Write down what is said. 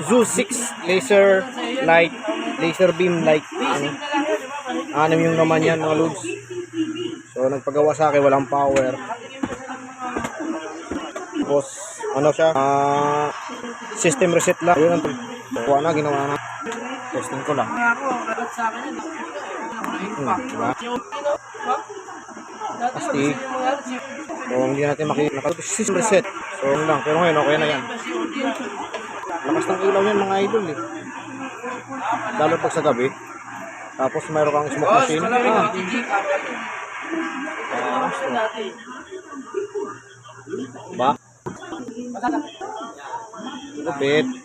Zoo 6 laser light, laser beam light. Anim yung naman yan mga lods. So nagpagawa sa akin, walang power. Tapos ano siya, system reset lang. Yun ang gawa na, ginawa na. Testing ko lang. Diba? Plastic. So hindi natin makita. System reset. So yun lang. Pero ngayon okay na yan. Lakas ng ilaw yan mga idol eh. Lalo pag sa gabi. Tapos mayroon kang smoke machine. Ba? Lupit.